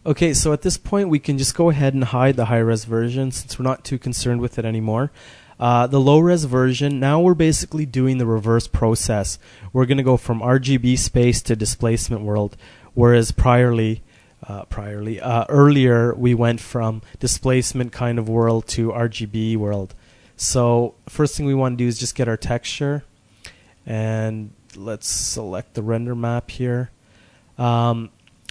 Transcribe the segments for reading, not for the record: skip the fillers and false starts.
Okay, so at this point we can just go ahead and hide the high-res version since we're not too concerned with it anymore. The low-res version, now we're basically doing the reverse process. We're going to go from RGB space to displacement world, whereas earlier we went from displacement kind of world to RGB world. So first thing we want to do is just get our texture, and let's select the render map here.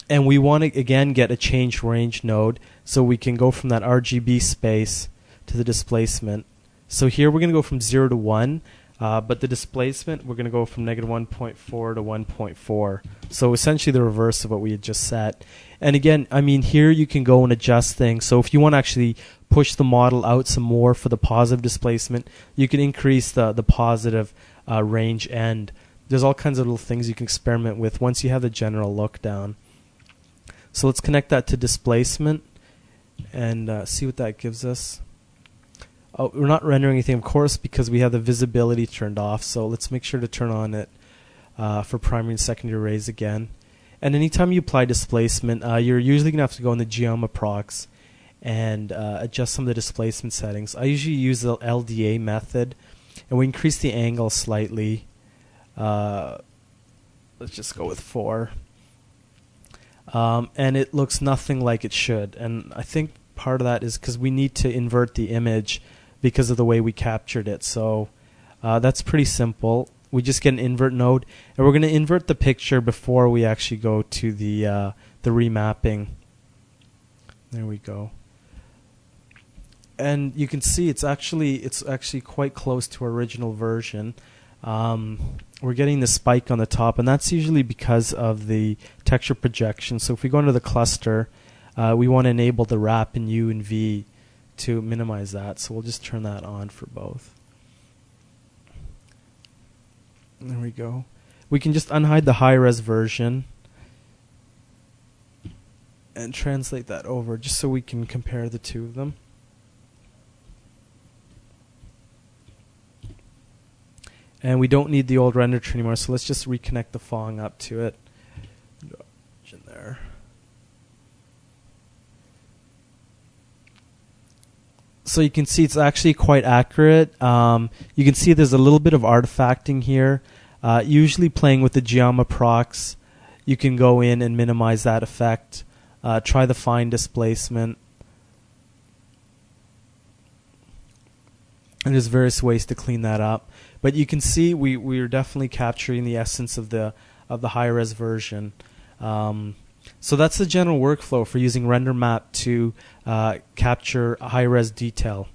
And we want to, again, get a change range node so we can go from that RGB space to the displacement. So here we're going to go from 0 to 1, but the displacement, we're going to go from negative 1.4 to 1.4. So essentially the reverse of what we had just set. And again, I mean, here you can go and adjust things. So if you want to actually push the model out some more for the positive displacement, you can increase the positive range end. There's all kinds of little things you can experiment with once you have the general look down. So let's connect that to displacement and see what that gives us. Oh, we're not rendering anything, of course, because we have the visibility turned off. So let's make sure to turn on it for primary and secondary rays again. And anytime you apply displacement, you're usually going to have to go in the Geoma procs and adjust some of the displacement settings. I usually use the LDA method, and we increase the angle slightly. Let's just go with 4. And it looks nothing like it should. And I think part of that is because we need to invert the image because of the way we captured it. So that's pretty simple. We just get an invert node, and we're going to invert the picture before we actually go to the remapping. There we go. And you can see it's actually quite close to our original version. We're getting the spike on the top, and that's usually because of the texture projection. So if we go into the cluster, we want to enable the wrap in U and V to minimize that. So we'll just turn that on for both. There we go. We can just unhide the high-res version and translate that over just so we can compare the two of them. And we don't need the old render tree anymore, so let's just reconnect the Phong up to it. In there. So you can see it's actually quite accurate. You can see there's a little bit of artifacting here. Usually playing with the Geoma procs, you can go in and minimize that effect. Try the fine displacement. And there's various ways to clean that up. But you can see we're definitely capturing the essence of the high-res version. So that's the general workflow for using render map to capture high-res detail.